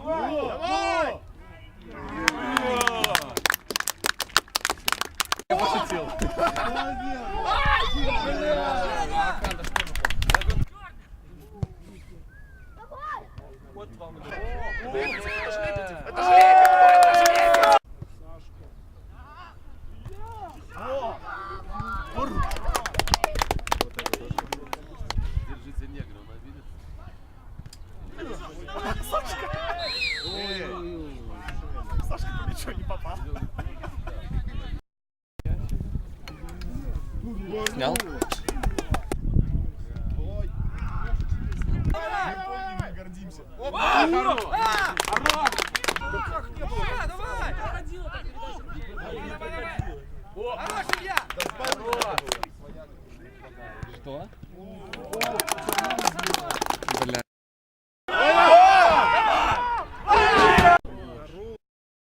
Давай! Я пошутил. Вот вам Держите негра, он обидится. Сашка по ничего не попал. снял. Ой. Мы гордимся. Что?